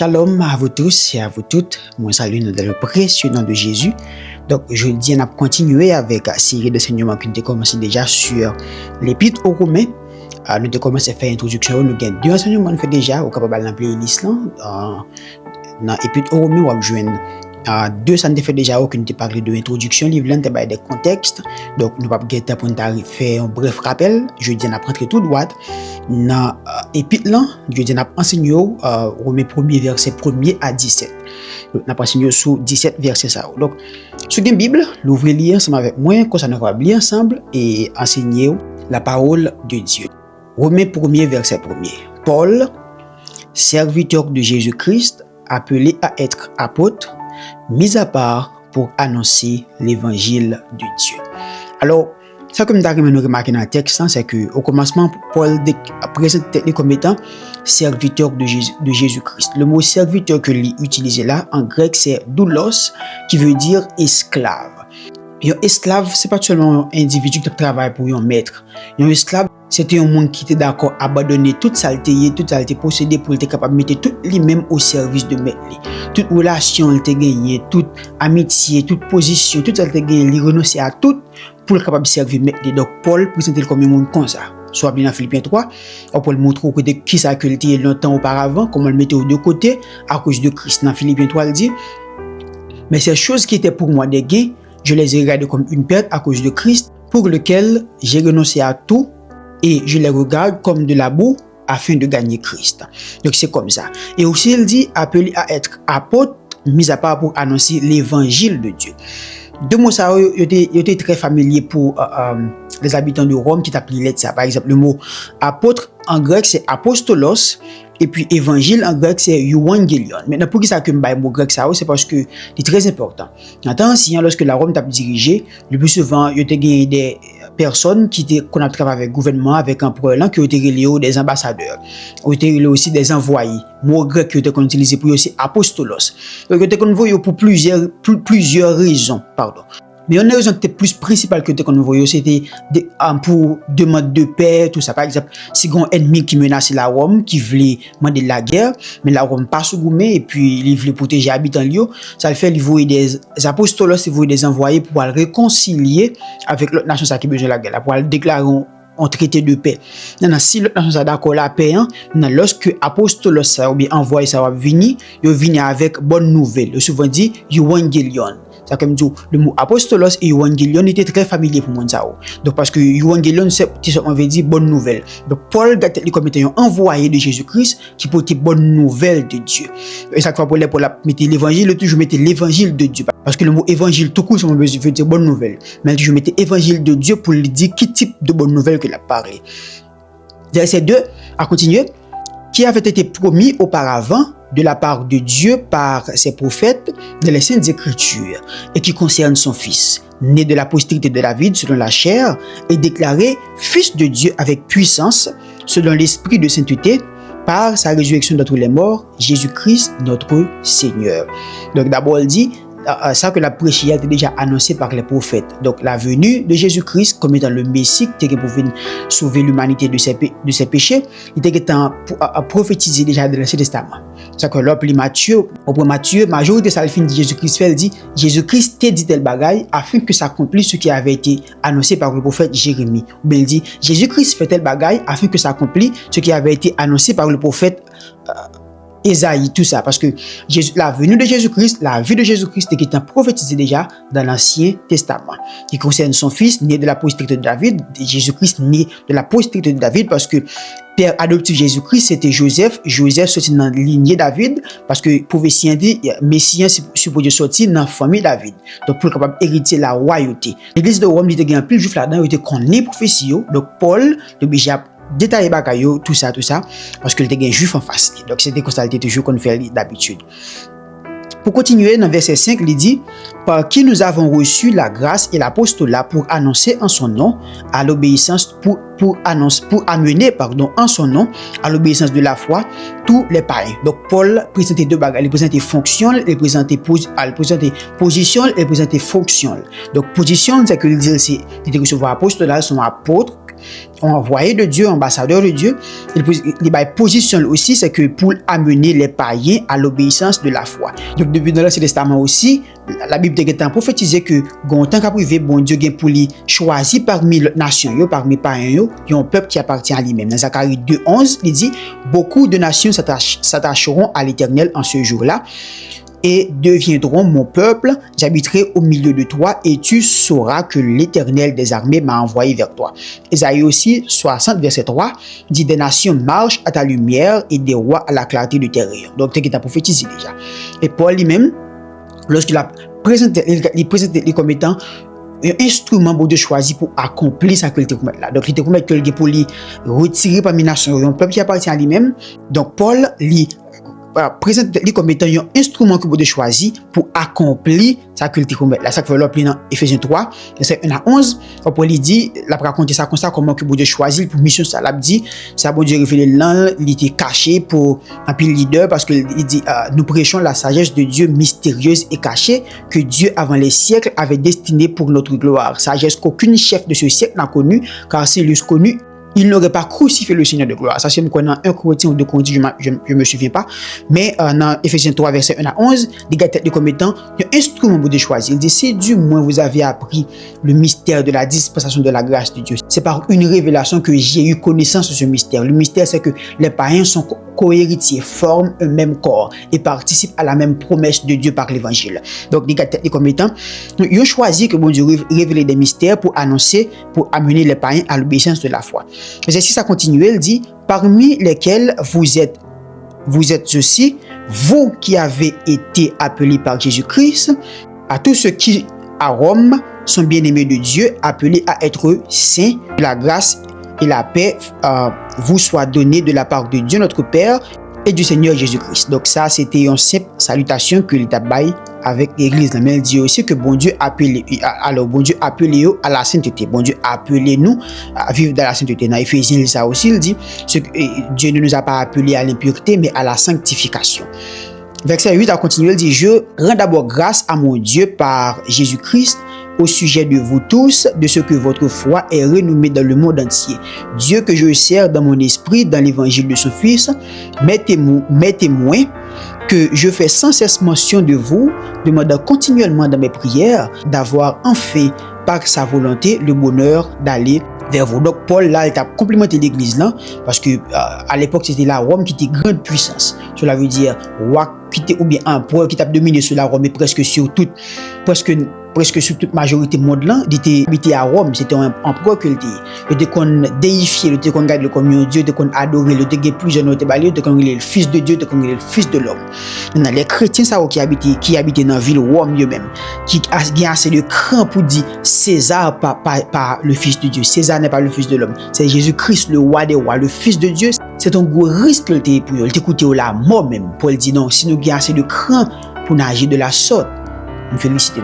Shalom à vous tous et à vous toutes. Moi, salue dans le précieux nom de Jésus. Donc, je dis, on a continué avec la série d'enseignements qui a commencé déjà sur l'Épître aux Romains. Nous avons commencé à faire l'introduction. Nous avons deux enseignements fait déjà, au capable de playlist là. Dans l'Épître aux Romains, on va joindre deux ça fait déjà aucune te parler de l'introduction, livre là des contextes. Donc, nous pas guetter pour faire un bref rappel. Je dis, on a rentré tout droit. Dans l'Épître là, je dis, on a enseigné Romains 1er verset 1er à 17. Donc, on a enseigné sur 17 versets ça. Donc, sur une Bible, l'ouvrez lire ensemble avec moi, comme ça nous va lire ensemble et enseigner la parole de Dieu. Romains 1er verset 1er. Paul, serviteur de Jésus-Christ, appelé à être apôtre, mis à part pour annoncer l'évangile de Dieu. Alors, ça comme nous remarqué dans le texte, c'est que au commencement, Paul présente comme étant serviteur de Jésus-Christ. Le mot serviteur que lui utilisé là, en grec, c'est doulos, qui veut dire esclave. Un esclave, c'est pas seulement un individu qui travaille pour un maître. Un esclave, c'était un monde qui était d'accord à abandonner toute saleté possédée pour être capable de mettre tout lui-même au service de maître. Toute relation il t'a gagné, toute amitié, toute position, toute ça il t'a gagné, il renoncer à tout pour être capable de servir maître. Donc Paul présente comme un monde comme ça. Soit bien dans Philippiens 3, on peut le montrer au côté qui ça cultivé longtemps auparavant, comment le mettre aux deux côtés à cause de Christ. Dans Philippiens 3, il dit, mais ces choses qui étaient pour moi des gains, je les ai regardées comme une perte à cause de Christ, pour lequel j'ai renoncé à tout et je les regarde comme de la boue afin de gagner Christ. Donc c'est comme ça. Et aussi il dit appelé à être apôtre, mis à part pour annoncer l'évangile de Dieu. Deux mots ça étaient très familiers pour les habitants de Rome qui t'appelaient ça. Par exemple, le mot apôtre en grec c'est apostolos. Et puis, évangile, en grec, c'est euangelion. Maintenant, pour qui ça que le mot grec, ça, c'est parce que c'est très important. En tant que lorsque la Rome t'a dirigé, le plus souvent, il y a des personnes qu'on a travaillé avec le gouvernement, avec l'empereur, qui ont été reliés des ambassadeurs, ont été reliés aussi des envoyés. Mot grec qui ont été utilisé pour aussi apostolos. Donc, ils ont été envoyés pour plusieurs raisons, pardon. Mais une raison qui était plus principale que qu'on voyait, c'était pour demander de paix, tout ça. Par exemple, si un ennemi qui menaçait la Rome, qui voulait demander la guerre, mais la Rome pas sougoumé, et puis il voulait protéger les habitants de ça le fait, il voyait des apostolos, il voyait des envoyés pour le réconcilier avec l'autre nation qui a besoin de la guerre, pour le déclarer un traité de paix. Si l'autre nation est d'accord la paix, lorsque apostolos ça ou bien envoyé ça va venir, il vient avec bonne nouvelle. Le souvent dit euangelion. Ça comme dit le mot apostolos et euangelion était très familier pour moi ça. Donc parce que euangelion c'est on veut dire bonne nouvelle. Donc Paul est comme étant un envoyé de Jésus-Christ qui porte bonne nouvelle de Dieu. Et chaque fois pour mettre l'évangile, toujours mettre l'évangile de Dieu parce que le mot évangile tout court ça veut dire bonne nouvelle. Mais toujours mettre évangile de Dieu pour lui dire quel type de bonne nouvelle que la parle. Verset 2 à continuer qui avait été promis auparavant de la part de Dieu par ses prophètes dans les Saintes Écritures et qui concerne son Fils, né de la postérité de David selon la chair et déclaré Fils de Dieu avec puissance selon l'esprit de sainteté par sa résurrection d'entre les morts, Jésus-Christ notre Seigneur. Donc d'abord il dit ça que la prêchée a été déjà annoncée par les prophètes. Donc la venue de Jésus-Christ comme étant le Messie qui était pour venir sauver l'humanité de ses péchés, il était prophétisé déjà dans l'Ancien Testament. C'est que là, Matthieu, majorité ça le fin de Jésus-Christ fait, il dit Jésus-Christ t'a dit tel bagaille afin que s'accomplisse ce qui avait été annoncé par le prophète Jérémie. Ou bien il dit Jésus-Christ fait tel bagaille afin que s'accomplisse ce qui avait été annoncé par le prophète Ésaïe, tout ça, parce que la venue de Jésus-Christ, la vie de Jésus-Christ qui est prophétisée déjà dans l'Ancien Testament, qui concerne son fils, né de la postérité de David, Jésus-Christ né de la postérité de David, parce que père adoptif Jésus-Christ, c'était Joseph. Joseph sortit dans la lignée David, parce que prophétie dit, Messie supposé sortir dans la famille David. Donc, pour capable hériter la royauté. L'église de Rome, il était un peu juif là-dedans, il était connu prophétie. Donc, Paul, le bijab, détailler bagayo tout ça parce que il était un juif en face. Donc c'était comme ça il était toujours qu'on fait d'habitude. Pour continuer dans verset 5, il dit par qui nous avons reçu la grâce et l'apostolat pour annoncer en son nom à l'obéissance pour amener en son nom à l'obéissance de la foi tous les païens. Donc Paul présentait deux bagages, il présentait fonction, il présentait position, il présentait fonction. Donc position c'est que il dit c'est de recevoir apostolat, son apôtre envoyé de Dieu, ambassadeur de Dieu. Il positionne aussi, c'est que pour amener les païens à l'obéissance de la foi. Donc, depuis dans l'Ancien Testament aussi, la Bible est prophétisé que, en tant qu'aprivé, bon Dieu vient pour lui choisir parmi les nations, parmi les païens, il y a un peuple qui appartient à lui-même. Dans Zacharie 2:11, il dit, beaucoup de nations s'attacheront à l'Éternel en ce jour-là et deviendront mon peuple, j'habiterai au milieu de toi et tu sauras que l'Éternel des armées m'a envoyé vers toi. Ésaïe aussi 60 verset 3 dit des nations marchent à ta lumière et des rois à la clarté de tes rayons. Donc c'est qui t'a prophétisé déjà. Et Paul lui-même, lorsqu'il a présenté, il présenté comme étant un instrument pour de choisir pour accomplir sa qu'il te commet là. Donc il te commet que pour lui retirer parmi les nations un peuple qui appartient à lui-même. Donc Paul lui présente comme étant un instrument que vous devez choisir pour accomplir sa culture commettre. Là, ça que l'appeler dans Ephésiens 3, verset 1 à 11. Paul dit, là, pour raconter ça comme ça, comment que vous devez choisir pour mission ça. Là, dit, ça, bon Dieu, révélé l'an, il était caché pour un pile leader parce que il dit, nous prêchons la sagesse de Dieu mystérieuse et cachée que Dieu, avant les siècles, avait destinée pour notre gloire. Sagesse qu'aucun chef de ce siècle n'a connue, car s'il l'eût connue, il n'aurait pas crucifié le Seigneur de gloire. Ça, c'est dans 1 Corinthiens ou 2 Corinthiens, je ne me souviens pas. Mais dans Ephésiens 3, verset 1 à 11, il y a tête de commettant, il y a un instrument pour de choisir. Il dit, si du moins vous avez appris le mystère de la dispensation de la grâce de Dieu, c'est par une révélation que j'ai eu connaissance de ce mystère. Le mystère, c'est que les païens sont co-héritiers, forment un même corps et participent à la même promesse de Dieu par l'évangile. Donc, il y a tête de commettant, ils ont choisi que bon Dieu révèle des mystères pour annoncer, pour amener les païens à l'obéissance de la foi. Mais si ça continue, il dit, parmi lesquels vous êtes aussi, vous qui avez été appelés par Jésus-Christ, à tous ceux qui, à Rome, sont bien-aimés de Dieu, appelés à être saints, la grâce et la paix vous soient données de la part de Dieu notre Père et du Seigneur Jésus-Christ. Donc ça, c'était une simple salutation que l'État baille avec l'Église. Mais il dit aussi que bon Dieu appelé, alors bon Dieu appelé à la sainteté. Bon Dieu appelé nous à vivre dans la sainteté. Dans Éphésiens, ça aussi, il dit que Dieu ne nous a pas appelés à l'impureté, mais à la sanctification. Verset 8 a continué, il dit, je rends d'abord grâce à mon Dieu par Jésus-Christ au sujet de vous tous, de ce que votre foi est renommée dans le monde entier. Dieu que je sers dans mon esprit, dans l'évangile de son Fils, mes témoins, que je fais sans cesse mention de vous, demandant continuellement dans mes prières d'avoir en fait par sa volonté le bonheur d'aller vers vous. Donc Paul là, il a complimenté l'église là, parce que à l'époque c'était la Rome qui était grande puissance. Cela veut dire roi qui était ou bien empereur qui a dominé sur la Rome et presque sur toute majorité monde là, il était habité à Rome, c'était un empereur que il était qu'on déifier, il était qu'on garde comme un Dieu, il était qu'on adorer, il était plusieurs notes balé, il était qu'on le fils de Dieu, il était qu'on le fils de l'homme. Maintenant les chrétiens ça qui habitaient dans la ville Rome eux-même, qui a assez de cran pour dire César pas le fils de Dieu. César n'est pas le fils de l'homme. C'est Jésus-Christ le roi des rois, le fils de Dieu. C'est un gros risque qu'il était pour eux. Il t'écoutait la mort même. Paul dit non, si nous avons assez de cran pour agir de la sorte, nous félicitons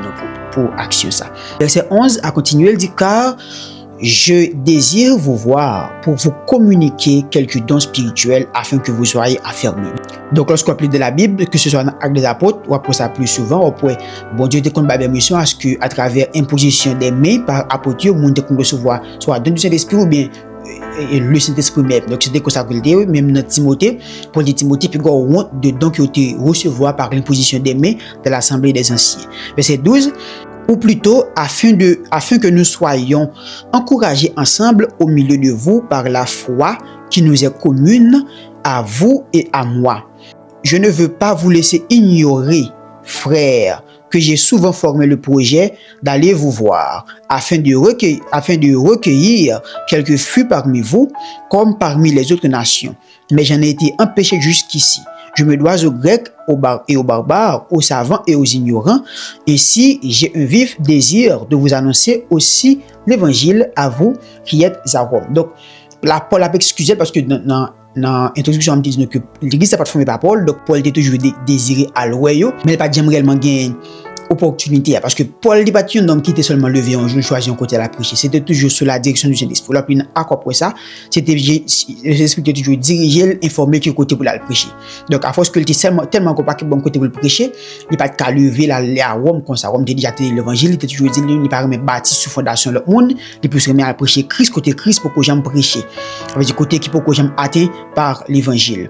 pour action ça. Verset 11 a continué, il dit car je désire vous voir pour vous communiquer quelques dons spirituels afin que vous soyez affermis. Donc, lorsqu'on lit de la Bible, que ce soit dans l'Acte des Apôtres, ou après ça plus souvent, ou après, bon Dieu te compte la mission à ce que, à travers imposition des mains par apôtres, le monde te compte recevoir soit don du Saint-Esprit ou bien le Saint-Esprit même. Donc, c'était comme ça que le même dans Timothée, pour dire Timothée, puis on honte de dons qui ont été recevoir par l'imposition des mains de l'Assemblée des Anciens. Verset 12. Ou plutôt afin que nous soyons encouragés ensemble au milieu de vous par la foi qui nous est commune à vous et à moi. Je ne veux pas vous laisser ignorer, frères, que j'ai souvent formé le projet d'aller vous voir, afin de recueillir quelques flux parmi vous, comme parmi les autres nations. Mais j'en ai été empêché jusqu'ici. Je me dois aux Grecs et aux barbares, aux savants et aux ignorants. Ainsi, j'ai un vif désir de vous annoncer aussi l'évangile à vous qui êtes à Rome. Donc, là, Paul a excusé parce que dans l'introduction, on me dit que l'église n'a pas formé par Paul. Donc, Paul était toujours désiré à l'ouayo, mais il n'a pas réellement gagné opportunité, parce que Paul n'est pas un homme qui était seulement levé un jour, choisi un côté à la prêcher. C'était toujours sous la direction du Saint-Esprit. Là, puis, après ça, c'était l'Esprit qui était toujours dirigé, informé que côté pour la prêcher. Donc, à force que il était tellement compatible bon côté pour le prêcher, il n'est pas qu'à lever à Rome comme ça. Rome était déjà tenu l'évangile, il était toujours dit, il n'est pas même bâti sous fondation de l'autre monde, il peut se remettre à prêcher Christ, côté Christ pour que j'aime prêcher. Ça veut dire côté qui pour que j'aime atteint par l'évangile.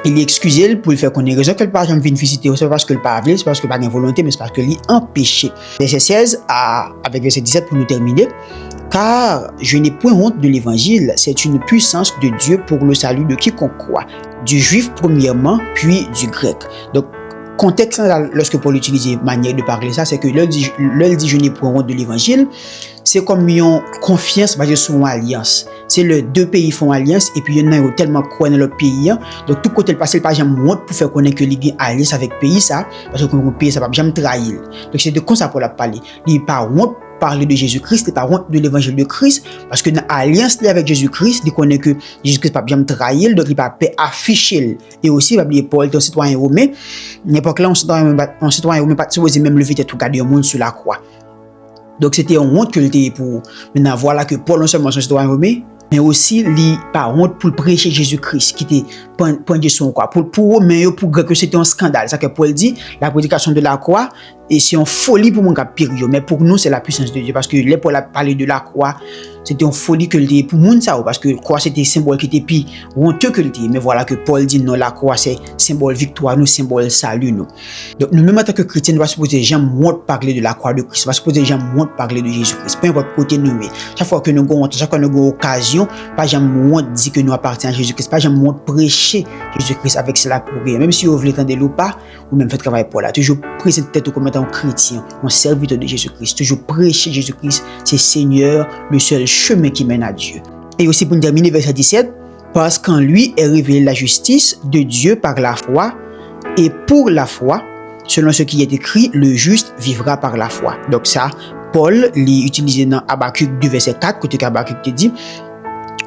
Il est excusé pour le faire qu'on ait raison que le pas jamais vient visiter, c'est parce que le pas c'est parce que pas de volonté, mais c'est parce que il est empêché. Verset 16 avec verset 17 pour nous terminer. Car je n'ai point honte de l'évangile, c'est une puissance de Dieu pour le salut de quiconque croit, du juif premièrement, puis du grec. Donc, contexte lorsque Paul utilise manière de parler ça, c'est que l'un dit je n'ai point honte de l'évangile, c'est comme une confiance basée sur une alliance. C'est les deux pays font alliance et puis il y en a tellement croient dans leur pays. Donc tout côté le passé, pas jamais honte pour faire connaître que il y a alliance avec pays ça, parce que le pays ça va jamais trahir. Donc c'est de quoi ça pour la parler. Il pas honte parler de Jésus-Christ, il pas honte de l'évangile de Christ, parce que dans l'alliance avec Jésus-Christ, il connaît que Jésus-Christ pas jamais trahir, donc il pas afficher. Et aussi, il va oublier Paul, un citoyen romain. N'importe là, un citoyen romain pas supposé même lever tête tout garder un monde sur la croix. Donc c'était une honte que était pour. Maintenant voilà que Paul non seulement son citoyen romain, mais aussi il pas honte pour prêcher Jésus-Christ qui était point de son croix. Pour mais pour grec que c'était un scandale. Ça que Paul dit, la prédication de la croix et c'est une folie pour mon cap pire, mais pour nous c'est la puissance de Dieu parce que les Paul a parlé de la croix, c'était une folie que le pour moun ça parce que croix c'était symbole qui était puis honteux que le mais voilà que Paul dit non, la croix c'est symbole victoire, nous symbole salut nous. Donc nous même en tant que chrétiens, nous va supposer jamais honte parler de la croix de Christ, va supposer jamais honte parler de Jésus-Christ. Peu importe côté nous, chaque fois que nous avons honte, chaque fois que nous avons occasion, pas jamais honte dire que nous appartenons à Jésus-Christ, pas jamais honte prêcher Jésus-Christ avec cela pour rien. Même si vous voulez entendre ou pas, ou même fait travail pour là, toujours présenter tête comme étant chrétien, un serviteur de Jésus-Christ, toujours prêcher Jésus-Christ, c'est Seigneur, le seul chemin qui mène à Dieu. Et aussi pour terminer verset 17, parce qu'en lui est révélée la justice de Dieu par la foi, et pour la foi, selon ce qui est écrit, le juste vivra par la foi. Donc ça, Paul l'a utilisé dans Habakkuk 2 verset 4, côté qu'Habakkuk te dit,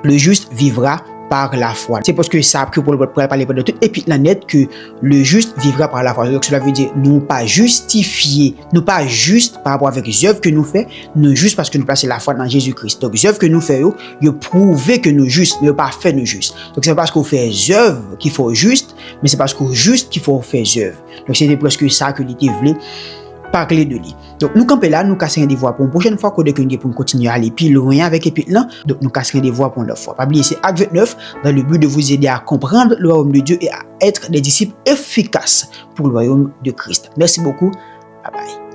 le juste vivra par la foi. C'est parce que ça a pris pour parler de tout. Et puis la net que le juste vivra par la foi. Donc cela veut dire nous pas justifier, nous pas juste par rapport avec les œuvres que nous faisons, nous juste parce que nous plaçons la foi dans Jésus-Christ. Donc les œuvres que nous faisons, ils prouvent que nous justes, mais pas fait nous justes. Donc c'est parce qu'on fait les œuvres qu'il faut juste, mais c'est parce qu'on juste qu'il faut faire les œuvres. Donc c'était presque ça que l'idée voulait parler de lui. Donc nous camper là, nous casser des voix pour une prochaine fois qu'on pour continuer à aller plus loin avec épite là. Donc nous casser des voix pour une fois. Pas oublier c'est Acte 29 dans le but de vous aider à comprendre le royaume de Dieu et à être des disciples efficaces pour le royaume de Christ. Merci beaucoup. Bye bye.